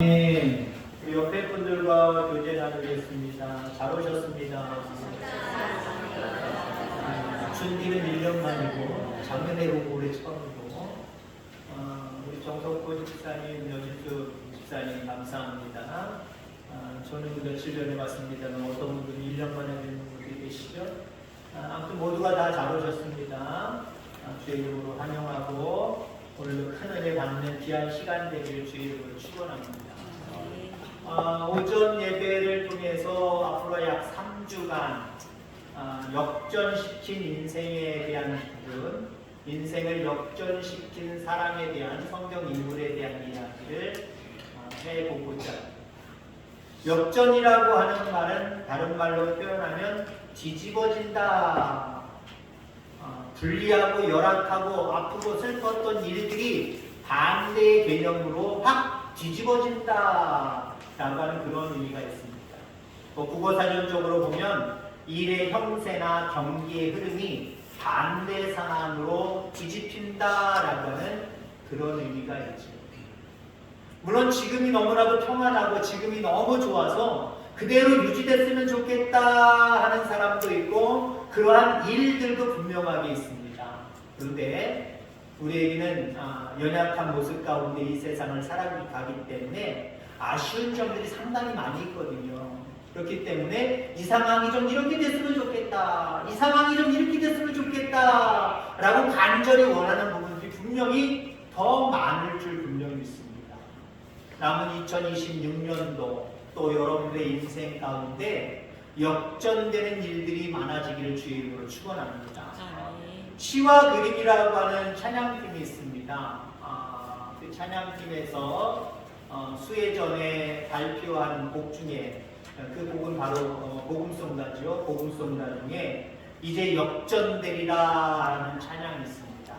네, 우리 옆에 분들과 교제 나누겠습니다. 잘 오셨습니다. 준비는 1년 만이고 작년에 오고 올해 처음이고 우리 정석호 집사님, 여진수 집사님 감사합니다. 저는 며칠 전에 왔습니다만 어떤 분들이 1년 만에 뵙는 분들이 계시죠? 아무튼 모두가 다 잘 오셨습니다. 주의 이름으로 환영하고 오늘도 큰 은혜 받는 귀한 시간 되기를 주의 이름으로 축원합니다. 오전 예배를 통해서 앞으로 약 3주간 역전시킨 인생에 대한 부분, 인생을 역전시킨 사람에 대한 성경 인물에 대한 이야기를 해보고자. 역전이라고 하는 말은 다른 말로 표현하면 뒤집어진다. 불리하고 열악하고 아프고 슬펐던 일들이 반대의 개념으로 확 뒤집어진다 라고 하는 그런 의미가 있습니다. 국어사전적으로 보면 일의 형세나 경기의 흐름이 반대 상황으로 뒤집힌다 라고 하는 그런 의미가 있죠. 물론 지금이 너무나도 평안하고 지금이 너무 좋아서 그대로 유지됐으면 좋겠다 하는 사람도 있고 그러한 일들도 분명하게 있습니다. 그런데 우리에게는 연약한 모습 가운데 이 세상을 살아가기 때문에 아쉬운 점들이 상당히 많이 있거든요. 그렇기 때문에 이 상황이 좀 이렇게 됐으면 좋겠다, 이 상황이 좀 이렇게 됐으면 좋겠다 라고 간절히 원하는 부분들이 분명히 더 많을 줄 분명히 믿습니다. 남은 2026년도 또 여러분들의 인생 가운데 역전되는 일들이 많아지기를 주의 이름으로 축원합니다. 시와 그림이라고 하는 찬양팀이 있습니다. 그 찬양팀에서 수해 전에 발표한 곡 중에 그 곡은 바로 복음송가죠. 복음송가 중에 이제 역전되리라 하는 찬양이 있습니다.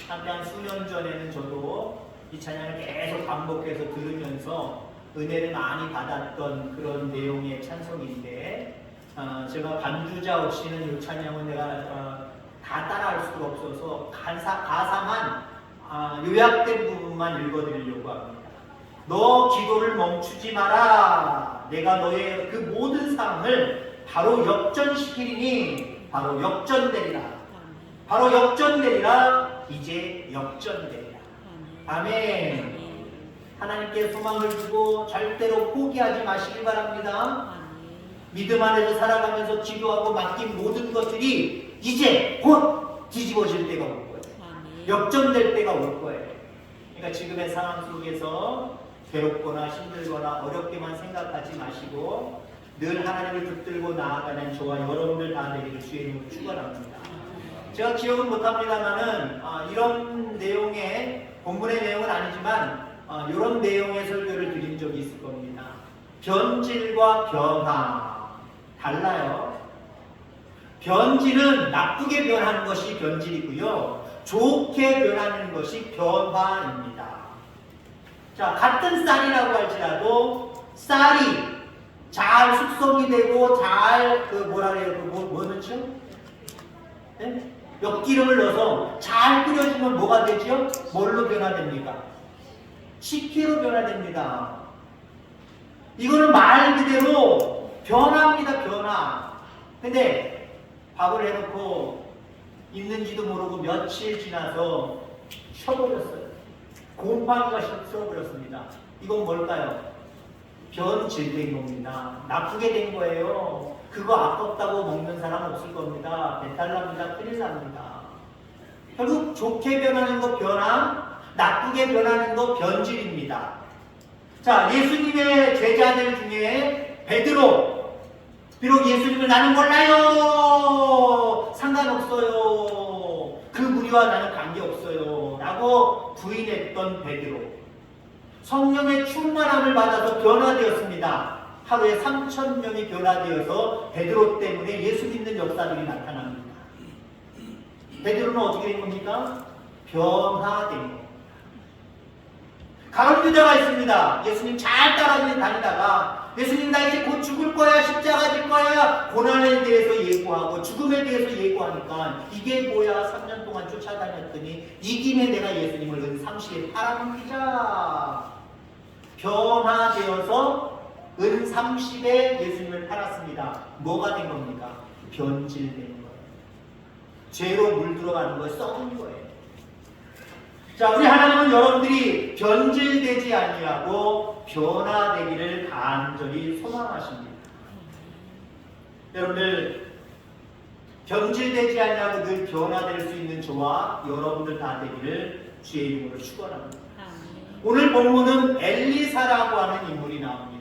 한 수년 전에는 저도 이 찬양을 계속 반복해서 들으면서 은혜를 많이 받았던 그런 내용의 찬송인데 제가 반주자 없이는 이 찬양은 내가 다 따라할 수가 없어서 가사만 요약된 부분만 읽어드리려고 합니다. 너 기도를 멈추지 마라. 내가 너의 그 모든 상황을 바로 역전시키리니 바로 역전되리라. 바로 역전되리라. 이제 역전되리라. 아멘. 하나님께 소망을 두고 절대로 포기하지 마시기 바랍니다. 믿음 안에서 살아가면서 기도하고 맡긴 모든 것들이 이제 곧 뒤집어질 때가 올 거예요. 역전될 때가 올 거예요. 그러니까 지금의 상황 속에서 괴롭거나 힘들거나 어렵게만 생각하지 마시고 늘 하나님을 붙들고 나아가는 저와 여러분들 다 되기를 주의 이름으로 축원합니다. 제가 기억은 못합니다만은 이런 내용의 본문의 내용은 아니지만 이런 내용의 설교를 드린 적이 있을 겁니다. 변질과 변화 달라요. 변질은 나쁘게 변하는 것이 변질이고요. 좋게 변하는 것이 변화입니다. 자, 같은 쌀이라고 할지라도 쌀이 잘 숙성이 되고 잘 뭐 넣죠? 네? 엿기름을 넣어서 잘 끓여주면 뭐가 되죠? 뭘로 변화됩니까? 식혜로 변화됩니다. 이거는 말 그대로 변화입니다. 변화. 근데 밥을 해놓고 있는지도 모르고 며칠 지나서 쉬어버렸어요. 곰팡이가 쉬어버렸습니다. 이건 뭘까요? 변질된 겁니다. 나쁘게 된 거예요. 그거 아깝다고 먹는 사람 없을 겁니다. 배탈 납니다. 큰일 납니다. 결국 좋게 변하는 거 변화, 나쁘게 변하는 거 변질입니다. 자, 예수님의 제자들 중에 베드로, 비록 예수님을 나는 몰라요, 상관없어요, 그 무리와 나는 관계없어요 라고 부인했던 베드로, 성령의 충만함을 받아서 변화되었습니다. 하루에 3,000명이 변화되어서 베드로 때문에 예수 믿는 역사들이 나타납니다. 베드로는 어떻게 된 겁니까? 변화된 겁니다. 가룟 유다가 있습니다. 예수님 잘 따라다니다가 예수님 나 이제 곧 죽을 거야, 십자가 질 거야, 고난에 대해서 예고하고 죽음에 대해서 예고하니까 이게 뭐야, 3년 동안 쫓아다녔더니 이 김에 내가 예수님을 은상시에 팔아넘기자. 변화되어서 은 30에 예수님을 팔았습니다. 뭐가 된 겁니까? 변질된 거예요. 죄로 물들어가는 거예요. 썩은 거예요. 자, 우리 하나님은 여러분들이 변질되지 아니하고 변화되기를 간절히 소망하십니다. 여러분들 변질되지 아니하고 늘 변화될 수 있는 저와 여러분들 다 되기를 주의 이름으로 축원합니다. 오늘 본문은 엘리사라고 하는 인물이 나옵니다.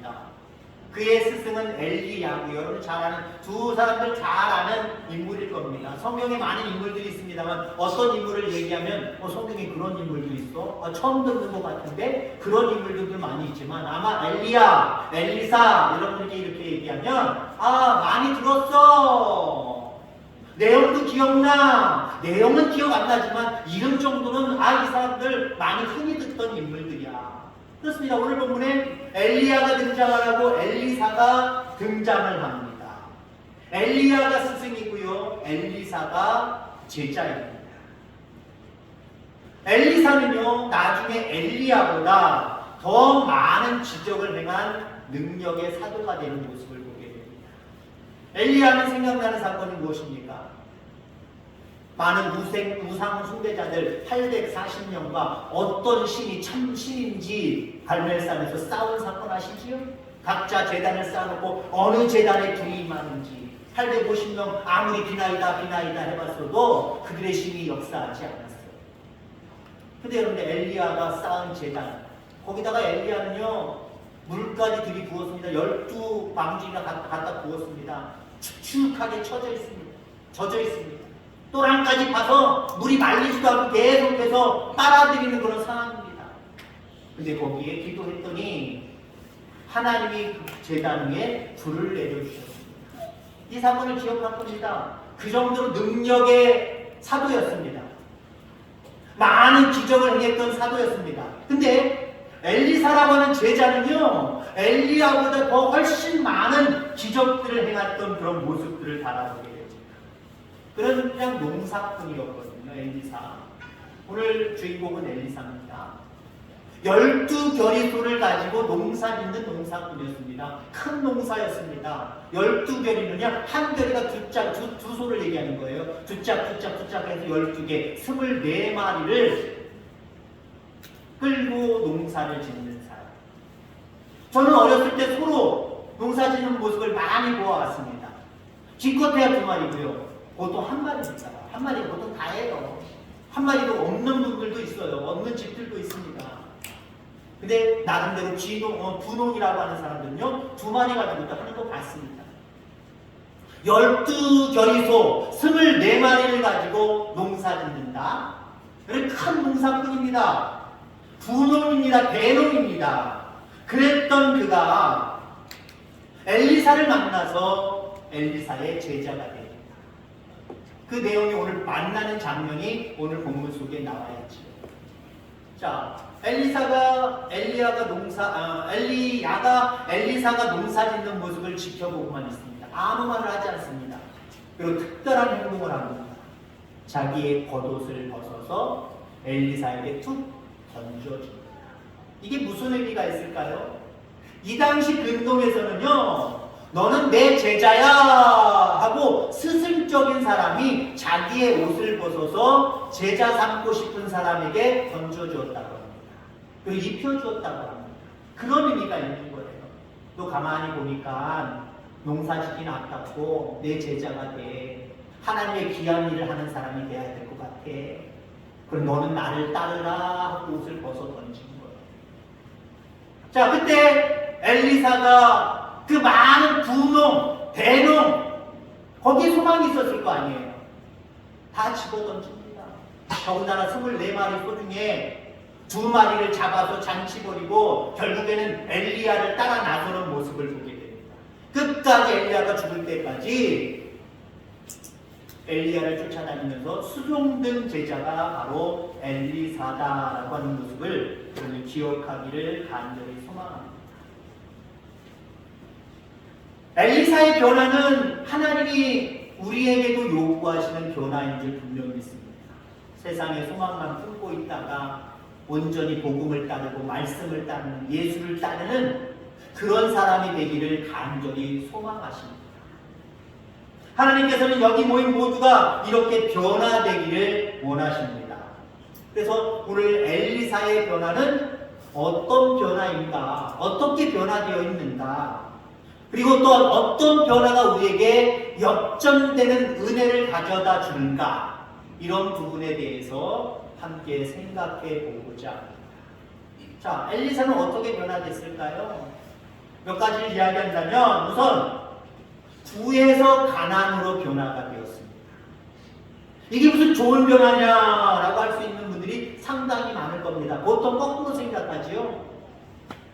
그의 스승은 엘리야고 여러분 잘 아는 두 사람들 잘 아는 인물일 겁니다. 성경에 많은 인물들이 있습니다만 어떤 인물을 얘기하면 성경에 그런 인물도 있어? 처음 듣는 것 같은데 그런 인물들도 많이 있지만 아마 엘리야, 엘리사 여러분들께 이렇게 얘기하면 많이 들었어. 내용도 기억나. 내용은 기억 안 나지만 이름 정도는 이 사람들 많이 흔히 듣던 인물들이야. 그렇습니다. 오늘 본문에 엘리야가 등장을 하고 엘리사가 등장을 합니다. 엘리야가 스승이고요. 엘리사가 제자입니다. 엘리사는요. 나중에 엘리야보다 더 많은 기적을 행한 능력의 사도가 되는 모습을 보게 됩니다. 엘리야는 생각나는 사건이 무엇입니까? 많은 우상 숭배자들 840명과 어떤 신이 참 신인지 갈멜산에서 싸운 사건 아시지요? 각자 제단을 쌓아놓고 어느 제단에 불이 임하는지 850명 아무리 비나이다 해봤어도 그들의 신이 역사하지 않았어요. 근데 여러분들 엘리야가 쌓은 제단 거기다가 엘리야는요 물까지 들이부었습니다. 12망지가 갖다 부었습니다. 축축하게 젖어 있습니다. 또랑까지 파서 물이 말리지도 않고 계속해서 빨아들이는 그런 상황입니다. 근데 거기에 기도했더니 하나님이 그 제단 위에 불을 내려주셨습니다. 이 사건을 기억할 겁니다. 그 정도로 능력의 사도였습니다. 많은 기적을 행했던 사도였습니다. 근데 엘리사라고 하는 제자는요 엘리야보다 더 훨씬 많은 기적들을 행했던 그런 모습들을 바라보게 됩니다. 그런 그냥 농사꾼이었거든요. 엘리사. 오늘 주인공은 엘리사입니다. 12겨리소를 가지고 농사 짓는 농사꾼이었습니다. 큰 농사였습니다. 12겨리는요 한 겨리가 두 소를 얘기하는 거예요. 두 짝 해서 12개 24마리를 끌고 농사를 짓는 사람. 저는 어렸을 때 소로 농사 짓는 모습을 많이 보아왔습니다. 기껏해야 2마리고요. 보통 한 마리입니다. 한 마리가 보통 다예요. 한 마리도 없는 분들도 있어요. 없는 집들도 있습니다. 근데 나름대로 분홍이라고 하는 사람들은요 2마리 가지고도 하는 거 봤습니다. 12겨리소 24마리를 가지고 농사 짓는다. 큰 농사꾼입니다. 분홍입니다. 대농입니다. 그랬던 그가 엘리사를 만나서 엘리사의 제자가 됩니다. 그 내용이 오늘 만나는 장면이 오늘 본문 속에 나와 있죠. 자, 엘리사가 엘리사가 농사 짓는 모습을 지켜보고만 있습니다. 아무 말을 하지 않습니다. 그리고 특별한 행동을 합니다. 자기의 겉옷을 벗어서 엘리사에게 툭 던져줍니다. 이게 무슨 의미가 있을까요? 이 당시 근동에서는요 너는 내 제자야 하고 스승적인 사람이 자기의 옷을 벗어서 제자 삼고 싶은 사람에게 던져주었다고 합니다. 그리고 입혀주었다고 합니다. 그런 의미가 있는 거예요. 너 가만히 보니까 농사짓긴 아깝고 내 제자가 돼. 하나님의 귀한 일을 하는 사람이 돼야 될 것 같아. 그럼 너는 나를 따르라 하고 옷을 벗어 던진 거예요. 자, 그때 엘리사가 그 많은 분홍, 대농 거기에 소망이 있었을 거 아니에요. 다 집어던집니다. 더군다나 24마리 소 중에 2마리를 잡아서 잔치버리고 결국에는 엘리야를 따라 나서는 모습을 보게 됩니다. 끝까지 엘리야가 죽을 때까지 엘리야를 쫓아다니면서 수종된 제자가 바로 엘리사다라고 하는 모습을 여러분 기억하기를 간절히 소망합니다. 엘리사의 변화는 하나님이 우리에게도 요구하시는 변화인 줄 분명히 믿습니다. 세상에 소망만 품고 있다가 온전히 복음을 따르고 말씀을 따르는 예수를 따르는 그런 사람이 되기를 간절히 소망하십니다. 하나님께서는 여기 모인 모두가 이렇게 변화되기를 원하십니다. 그래서 오늘 엘리사의 변화는 어떤 변화인가? 어떻게 변화되어 있는가? 그리고 또 어떤 변화가 우리에게 역전되는 은혜를 가져다 주는가? 이런 부분에 대해서 함께 생각해 보고자 합니다. 자, 엘리사는 어떻게 변화됐을까요? 몇 가지를 이야기한다면 우선 부에서 가난으로 변화가 되었습니다. 이게 무슨 좋은 변화냐라고 할 수 있는 분들이 상당히 많을 겁니다. 보통 거꾸로 생각하지요.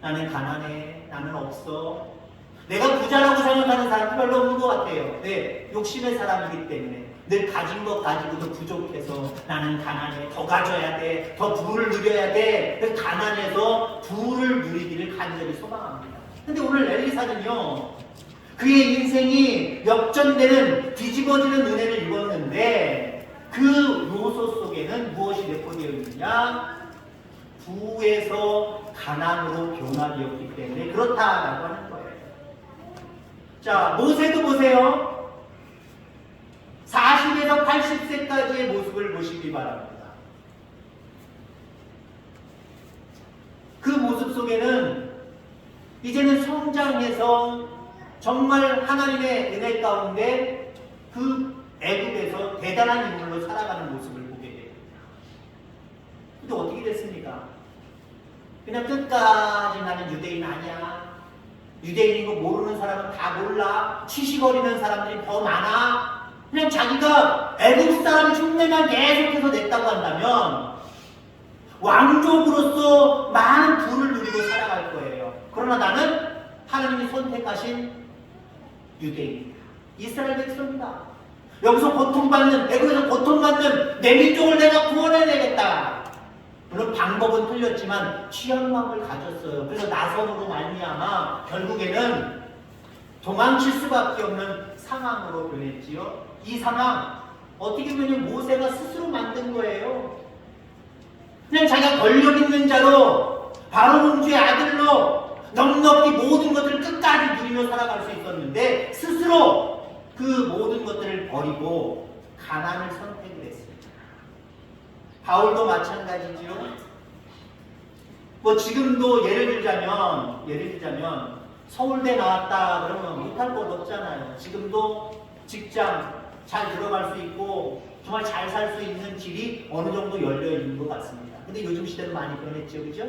나는 가난해, 나는 없어. 내가 부자라고 생각하는 사람이 별로 없는 것 같아요. 네, 욕심의 사람이기 때문에 늘 가진 것 가지고도 부족해서 나는 가난해, 더 가져야 돼, 더 부를 누려야 돼. 그래서 가난해서 부를 누리기를 간절히 소망합니다. 근데 오늘 엘리사는요, 그의 인생이 역전되는 뒤집어지는 은혜를 입었는데 그 요소 속에는 무엇이 내포되어 있느냐? 부에서 가난으로 변화되었기 때문에 그렇다라고 하는 거예요. 자, 모세도 보세요. 40에서 80세까지의 모습을 보시기 바랍니다. 그 모습 속에는 이제는 성장해서 정말 하나님의 은혜 가운데 그 애굽에서 대단한 인물로 살아가는 모습을 보게 됩니다. 근데 어떻게 됐습니까? 그냥 끝까지 나는 유대인 아니야. 유대인인 거 모르는 사람은 다 몰라. 치시거리는 사람들이 더 많아. 그냥 자기가 애국 사람 흉내만 계속해서 냈다고 한다면 왕족으로서 많은 부를 누리고 살아갈 거예요. 그러나 나는 하나님이 선택하신 유대인이다. 이스라엘 백성이다. 여기서 고통받는, 애국에서 고통받는 내 민족을 내가 구원해내겠다. 물론 방법은 틀렸지만 취향마음을 가졌어요. 그래서 나선으로 말미암아 결국에는 도망칠 수밖에 없는 상황으로 변했지요. 이 상황 어떻게 보면 모세가 스스로 만든 거예요. 그냥 자기가 권력 있는 자로 바로 공주의 아들로 넉넉히 모든 것들을 끝까지 누리며 살아갈 수 있었는데 스스로 그 모든 것들을 버리고 가난을 선택을 했습니다. 바울도 마찬가지지요. 뭐 지금도 예를 들자면 서울대 나왔다 그러면 못할 것 없잖아요. 지금도 직장 잘 들어갈 수 있고 정말 잘 살 수 있는 길이 어느 정도 열려 있는 것 같습니다. 근데 요즘 시대는 많이 변했죠, 그죠?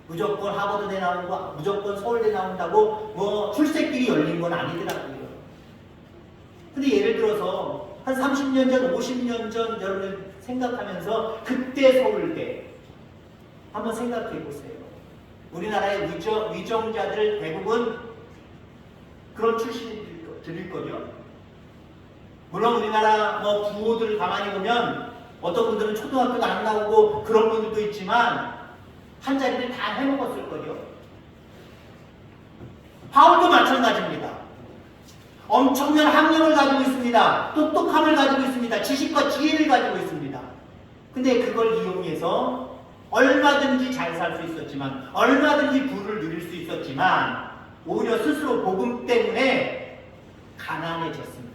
무조건 하버드대 나오고 무조건 서울대 나온다고 뭐 출세길이 열린 건 아니더라고요. 근데 예를 들어서 한 30년 전, 50년 전 여러분 생각하면서 그때 서울대 한번 생각해 보세요. 우리나라의 위정자들 대부분 그런 출신들일 거죠. 물론 우리나라 뭐 부호들 가만히 보면 어떤 분들은 초등학교도 안 나오고 그런 분들도 있지만 한 자리를 다 해먹었을 거죠. 바울도 마찬가지입니다. 엄청난 학력을 가지고 있습니다. 똑똑함을 가지고 있습니다. 지식과 지혜를 가지고 있습니다. 근데 그걸 이용해서 얼마든지 잘 살 수 있었지만 얼마든지 부를 누릴 수 있었지만 오히려 스스로 복음 때문에 가난해졌습니다.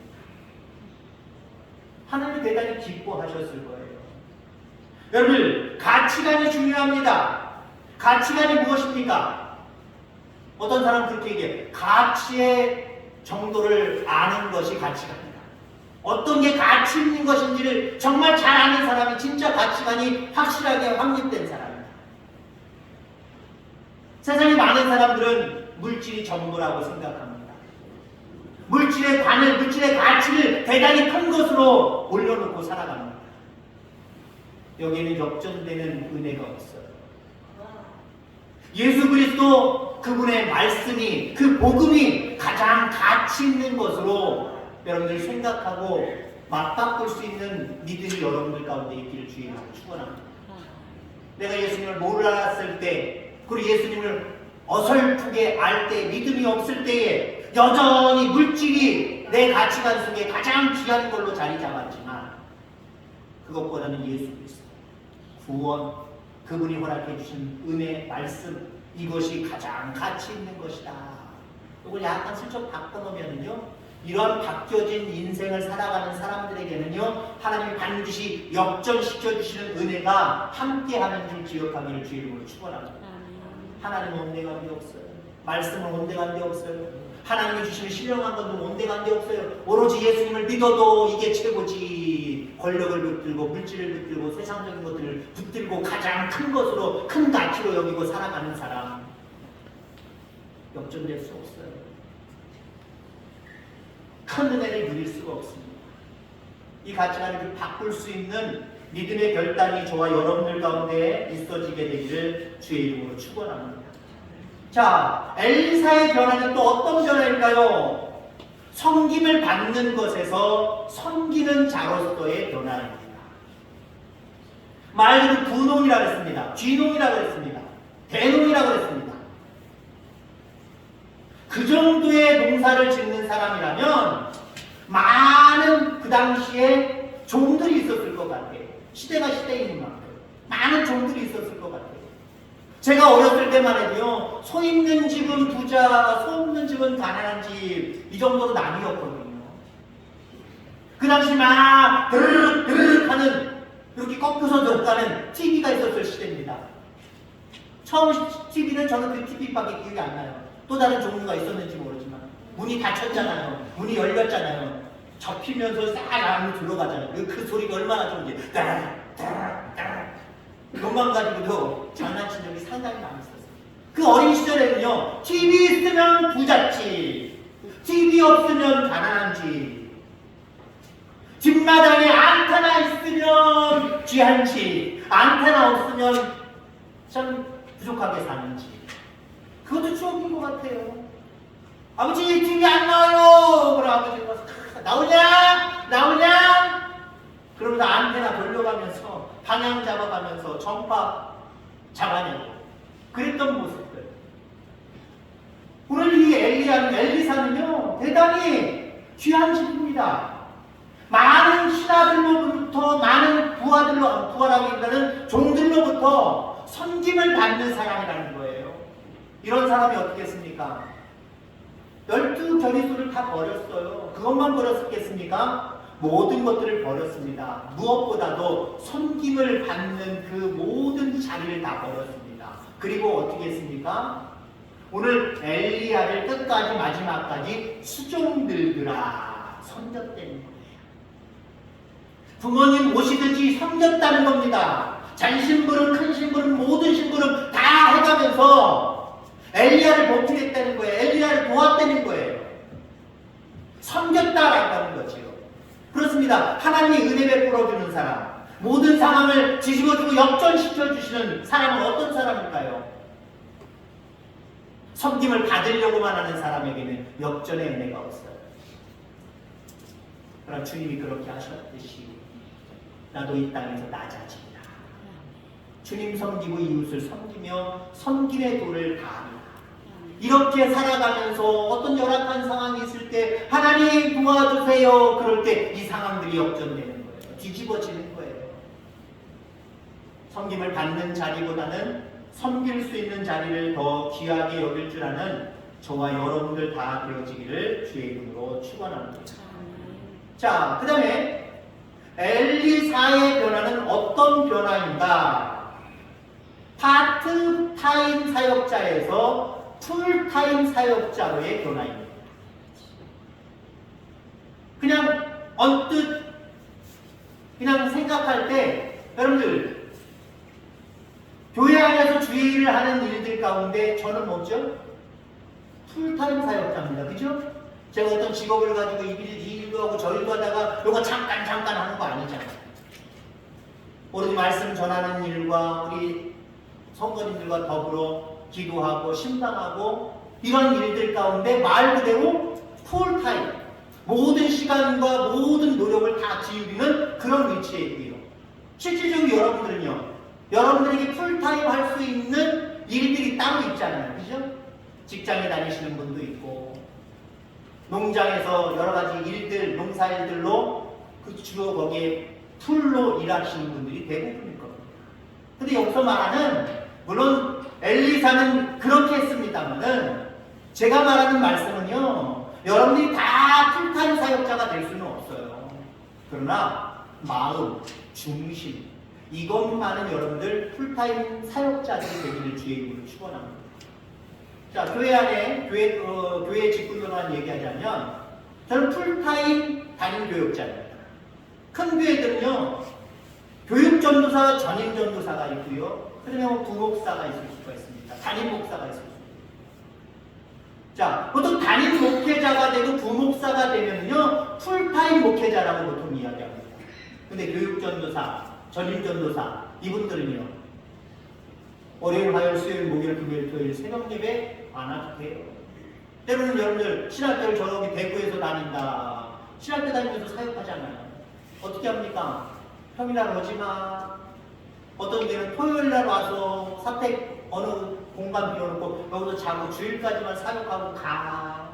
하나님이 대단히 기뻐하셨을 거예요. 여러분, 가치관이 중요합니다. 가치관이 무엇입니까? 어떤 사람은 그렇게 얘기해요. 가치의 정도를 아는 것이 가치관이다. 어떤 게 가치 있는 것인지를 정말 잘 아는 사람이 진짜 가치관이 확실하게 확립된 사람이다. 세상에 많은 사람들은 물질이 전부라고 생각합니다. 물질의 가치를 대단히 큰 것으로 올려놓고 살아갑니다. 여기에는 역전되는 은혜가 없어요. 예수 그리스도 그분의 말씀이, 그 복음이 가장 가치 있는 것으로 여러분들 생각하고 맞바꿀 수 있는 믿음이 여러분들 가운데 있기를 주의로 축원합니다. 내가 예수님을 몰랐을 때, 그리고 예수님을 어설프게 알 때, 믿음이 없을 때에 여전히 물질이 내 가치관 속에 가장 귀한 걸로 자리 잡았지만 그것보다는 예수 그리스도, 구원, 그분이 허락해 주신 은혜, 말씀, 이것이 가장 가치 있는 것이다. 이걸 약간 슬쩍 바꿔놓으면요, 이런 바뀌어진 인생을 살아가는 사람들에게는요, 하나님이 반드시 역전시켜 주시는 은혜가 함께하는 줄 기억하기를 주의 이름으로 축원합니다. 하나님은 온데간데 없어요. 말씀은 온데간데 없어요. 하나님이 주시는 신령한 것은 온데간데 없어요. 오로지 예수님을 믿어도 이게 최고지. 권력을 붙들고 물질을 붙들고 세상적인 것들을 붙들고 가장 큰 것으로, 큰 가치로 여기고 살아가는 사람, 역전될 수 없어요. 큰 은혜를 누릴 수가 없습니다. 이 가치관을 바꿀 수 있는 믿음의 결단이 저와 여러분들 가운데 있어지게 되기를 주의 이름으로 축원합니다. 자, 엘리사의 변화는 또 어떤 변화일까요? 섬김을 받는 것에서 섬기는 자로서의 변화입니다. 말 그대로 부농이라고 했습니다. 쥐농이라고 했습니다. 대농이라고 했습니다. 그 정도의 농사를 짓는 사람이라면 많은 그 당시에 종들이 있었을 것 같아요. 시대가 시대인 만큼 많은 종들이 있었을 것 같아요. 제가 어렸을 때만 해도요, 소 있는 집은 부자, 소 없는 집은 가난한 집, 이 정도로 나뉘었거든요. 그 당시 막 드르륵 드르륵 하는, 이렇게 꺾여서 들어가는 TV가 있었을 시대입니다. 처음 TV는 저는 그 TV밖에 기억이 안 나요. 또 다른 종류가 있었는지 모르지만 문이 닫혔잖아요. 문이 열렸잖아요. 접히면서 싹 안으로 들어가잖아요. 그 소리가 얼마나 좋은지 따라따라따라 그것만 가지고도 장난친 적이 상당히 많이 있었어요. 그 어린 시절에는요, TV 있으면 부잣집, TV 없으면 가난한 집, 뒷마당에 안테나 있으면 귀한 집, 안테나 없으면 참 부족하게 사는 집. 그것도 추억인 것 같아요. 아버지 TV 안 나와요. 그럼 아버지가 나오냐? 나오냐? 그러면서 안테나 돌려가면서 방향 잡아가면서 전파 잡아내고 그랬던 모습들. 오늘 이 엘리사는요, 대단히 귀한 집입니다. 많은 신하들로부터, 많은 부하라기보다는 종들로부터 섬김을 받는 사람이라는 거예요. 이런 사람이 어떻겠습니까? 12견이소를 다 버렸어요. 그것만 버렸겠습니까? 모든 것들을 버렸습니다. 무엇보다도 섬김을 받는 그 모든 자리를 다 버렸습니다. 그리고 어떻게 했습니까? 오늘 엘리야를 끝까지 마지막까지 수종들더라 섬겼다는 거예요. 부모님 모시듯이 섬겼다는 겁니다. 잔심부름, 큰 심부름, 모든 심부름 다 해가면서 엘리야를 보필했다는 거예요. 엘리야를 도왔다는 거예요. 섬겼다라고 하는 거죠. 그렇습니다. 하나님이 은혜 베풀어주는 사람, 모든 상황을 뒤집어주고 역전시켜주시는 사람은 어떤 사람일까요? 섬김을 받으려고만 하는 사람에게는 역전의 은혜가 없어요. 그러나 주님이 그렇게 하셨듯이 나도 이 땅에서 낮아집니다. 주님 섬기고 이웃을 섬기며 섬김의 도를 다합니다. 이렇게 살아가면서 어떤 열악한 상황이 있을 때 하나님 도와주세요. 그럴 때 이 상황들이 역전되는 거예요. 뒤집어지는 거예요. 섬김을 받는 자리보다는 섬길 수 있는 자리를 더 귀하게 여길 줄 아는 저와 여러분들 다 되어지기를 주의 이름으로 축원합니다. 자, 그 다음에 엘리사의 변화는 어떤 변화인가? 파트타임 사역자에서 풀타임 사역자로의 변화입니다. 그냥 언뜻 그냥 생각할 때 여러분들 교회 안에서 주일을 하는 일들 가운데 저는 뭐죠? 풀타임 사역자입니다. 그죠? 제가 어떤 직업을 가지고 이 일도 하고 저 일도 하다가 이거 잠깐 하는 거 아니잖아요. 오로지 말씀 전하는 일과 우리 성도님들과 더불어 기도하고 신방하고 이런 일들 가운데 말 그대로 풀타임 모든 시간과 모든 노력을 다 기울이는 그런 위치에 있고요. 실질적으로 여러분들은요, 여러분들에게 풀타임 할 수 있는 일들이 따로 있잖아요. 그죠? 직장에 다니시는 분도 있고 농장에서 여러 가지 일들, 농사 일들로 그 주로 거기에 풀로 일하시는 분들이 대부분일 겁니다. 근데 여기서 말하는, 물론 엘리사는 그렇게 했습니다만은 제가 말하는 말씀은요, 여러분들이 다 풀타임 사역자가 될 수는 없어요. 그러나 마음, 중심, 이것만은 여러분들 풀타임 사역자들이 되기를 주의 이름으로 축원합니다. 자, 교회 안에 교회 직분으로만 얘기하자면 저는 풀타임 담임 교육자입니다. 큰 교회들은요, 교육전도사, 전임전도사가 있고요, 그다음에 부목사가 있을 수가 있습니다. 담임 목사가 있을 수 있습니다. 자, 보통 담임 목회자가 되고 부목사가 되면요, 풀타임 목회자라고 보통 이야기합니다. 근데 교육전도사, 전임전도사, 이분들은요, 월요일, 화요일, 수요일, 목요일, 금요일, 토요일 새벽 예배 안 와도 돼요. 때로는 여러분들 신학교를 저기 대구에서 다닌다. 신학교 다니면서 사역하잖아요. 어떻게 합니까? 평일날 오지마. 어떤 데는 토요일날 와서 사택 어느 공간 비워놓고 여기서 자고 주일까지만 사역하고 가.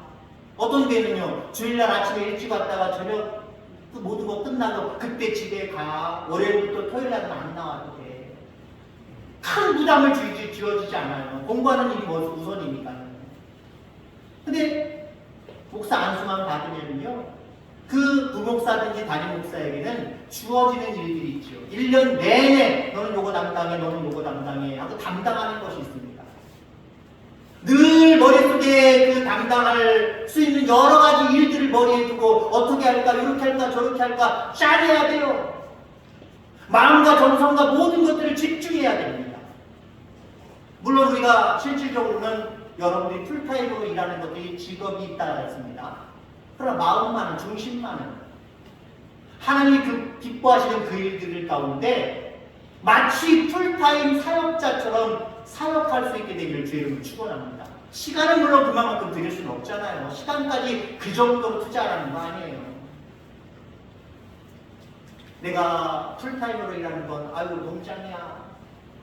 어떤 데는요, 주일날 아침에 일찍 왔다가 저녁 모든 거 끝나고 그때 집에 가. 월요일부터 토요일날은 안 나와도 돼. 큰 부담을 지어지지 않아요. 공부하는 일이 우선이니까요. 근데 목사 안수만 받으면요, 그 부목사든지 담임 목사에게는 주어지는 일들이 있죠. 1년 내내 너는 요거 담당해, 너는 요거 담당해 하고 담당하는 것이 있습니다. 늘 머릿속에 그 담당할 수 있는 여러 가지 일들을 머리에 두고 어떻게 할까, 이렇게 할까, 저렇게 할까 짜내야 돼요. 마음과 정성과 모든 것들을 집중해야 됩니다. 물론 우리가 실질적으로는 여러분들이 풀타임으로 일하는 것들이 직업이 있다고 했습니다. 그러나 마음만은, 중심만은 하나님이 기뻐하시는 그 일들 가운데 마치 풀타임 사역자처럼 사역할 수 있게 되기를 주의 이름으로 축원합니다. 시간은 물론 그만큼 드릴 수는 없잖아요. 시간까지 그 정도로 투자하라는 거 아니에요. 내가 풀타임으로 일하는 건 아유 농장이야.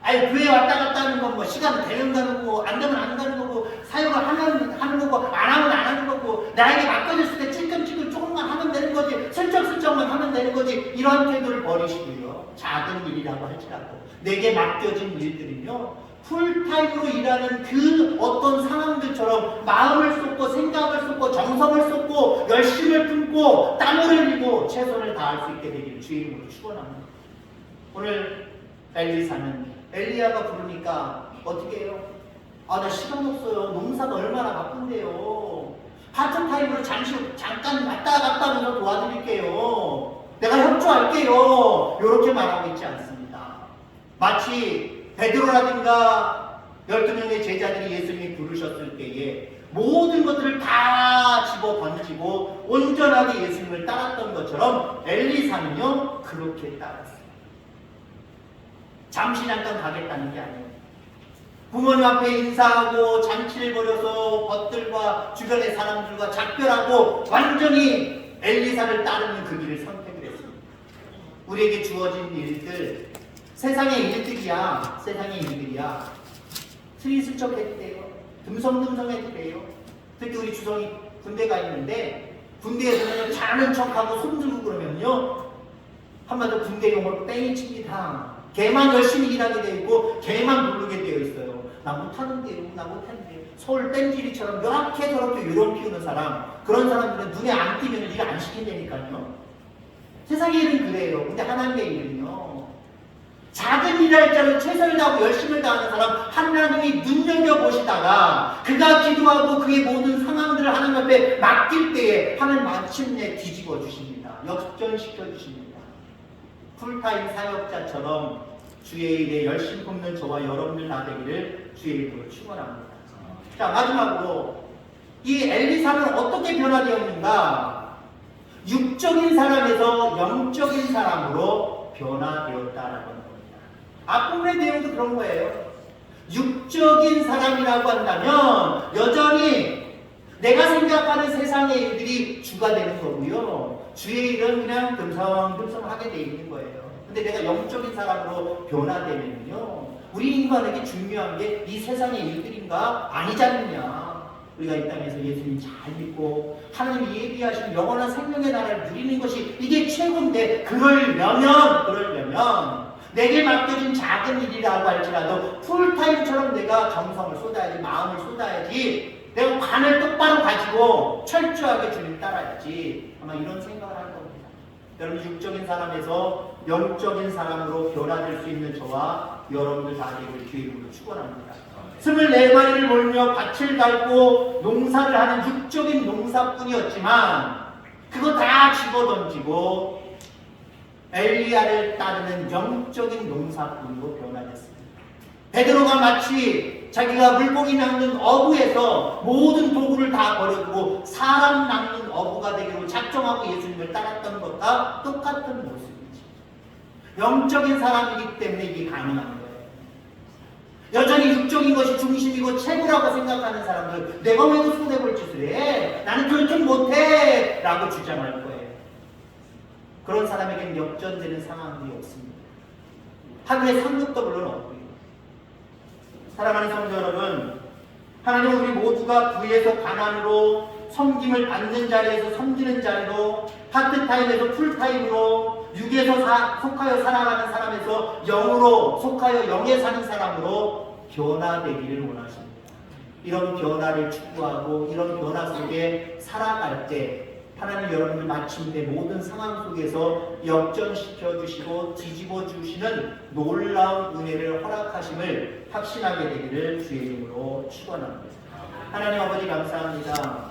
아유 교회 왔다 갔다 하는 건 뭐 시간 되면 가는 거고 안 되면 안 가는 거고, 사역을 하면 하는 거고 안 하면 안 하는 거고, 나에게 맡겨졌을 때 찔끔찔끔 조금만 하면 되는 거지, 슬쩍슬쩍만 하면 되는 거지, 이런 태도를 버리시고요. 작은 일이라고 할지라도 내게 맡겨진 일들은요, 풀타임으로 일하는 그 어떤 상황들처럼 마음을 쏟고 생각을 쏟고 정성을 쏟고 열심을 품고 땀을 흘리고 최선을 다할 수 있게 되기를 주의 이름으로 축원합니다. 오늘 엘리사는 엘리야가 부르니까 어떻게 해요? 아, 나 시간 없어요. 농사가 얼마나 바쁜데요. 파트타임으로 잠깐 왔다 갔다 하면서 도와드릴게요. 내가 협조할게요. 이렇게 말하고 있지 않습니다. 마치 베드로라든가 12명의 제자들이 예수님이 부르셨을 때에 모든 것들을 다 집어 던지고 온전하게 예수님을 따랐던 것처럼 엘리사는요, 그렇게 따랐어요. 잠시 잠깐 가겠다는 게 아니에요. 부모님 앞에 인사하고 잔치를 벌여서 벗들과 주변의 사람들과 작별하고 완전히 엘리사를 따르는 그 길을 선택을 했습니다. 우리에게 주어진 일들, 세상의 일들이야. 스리슬쩍해도 돼요. 듬성듬성해도 돼요. 특히 우리 주성이 군대가 있는데 군대에서는 잘하는 척하고 손들고 그러면요, 한마디로 군대 용어로 땡이 칩니다. 걔만 열심히 일하게 되어 있고 걔만 부르게 되어 있어요. 나 못하는데요. 서울 땡지리처럼 이렇게 저렇게 요런 피우는 사람, 그런 사람들은 눈에 안 띄면 일 안 시킨다니까요. 세상의 일은 그래요. 근데 하나님의 일은요, 작은 일할 자는 최선을 다하고 열심을 다하는 사람 하나님이 눈여겨보시다가 그가 기도하고 그의 모든 상황들을 하나님 앞에 맡길 때에 하나님 마침내 뒤집어 주십니다. 역전시켜 주십니다. 풀타임 사역자처럼 주의 일에 열심히 품는 저와 여러분들 다 되기를 주의 이름으로 축원합니다. 자, 마지막으로 이 엘리사는 어떻게 변화되었는가? 육적인 사람에서 영적인 사람으로 변화되었다라는 겁니다. 앞부분의 내용도 그런 거예요. 육적인 사람이라고 한다면 여전히 내가 생각하는 세상의 일들이 주가 되는 거고요. 주의 일은 그냥 듬성듬성하게 돼 있는 거예요. 근데 내가 영적인 사람으로 변화되면요, 우리 인간에게 중요한 게 이 세상의 일들인가 아니지 않느냐. 우리가 이 땅에서 예수님 잘 믿고 하나님이 예비하신 영원한 생명의 나라를 누리는 것이 이게 최고인데, 그러려면 내게 맡겨진 작은 일이라고 할지라도 풀타임처럼 내가 정성을 쏟아야지, 마음을 쏟아야지, 내가 관을 똑바로 가지고 철저하게 주님 따라야지. 아마 이런 생각을 할 겁니다. 여러분, 육적인 사람에서 영적인 사람으로 변화될 수 있는 저와 여러분들 다 되길 주의 이름으로 축원합니다. 24마리를 몰며 밭을 갈고 농사를 하는 육적인 농사꾼이었지만 그거 다 집어던지고 엘리야를 따르는 영적인 농사꾼으로 변화됐습니다. 베드로가 마치 자기가 물고기 낚는 어부에서 모든 도구를 다 버려두고 사람 낚는 어부가 되기로 작정하고 예수님을 따랐던 것과 똑같은 모습이지. 영적인 사람이기 때문에 이게 가능한 거예요. 여전히 육적인 것이 중심이고 최고라고 생각하는 사람들, 내가 왜 그 손해볼 짓을 해? 나는 그렇게 못해! 라고 주장할 거예요. 그런 사람에게는 역전되는 상황이 없습니다. 하늘의 상급도 물론 없고요. 사랑하는 성도 여러분, 하나님은 우리 모두가 부에서 가난으로, 섬김을 받는 자리에서 섬기는 자리로, 파트타임에서 풀타임으로, 육에서 속하여 살아가는 사람에서 영으로 속하여 영에 사는 사람으로 변화되기를 원하십니다. 이런 변화를 축구하고 이런 변화 속에 살아갈 때 하나님 여러분들 마침내 모든 상황 속에서 역전시켜 주시고 뒤집어 주시는 놀라운 은혜를 허락하심을 확신하게 되기를 주의 이름으로 축원합니다. 하나님 아버지 감사합니다.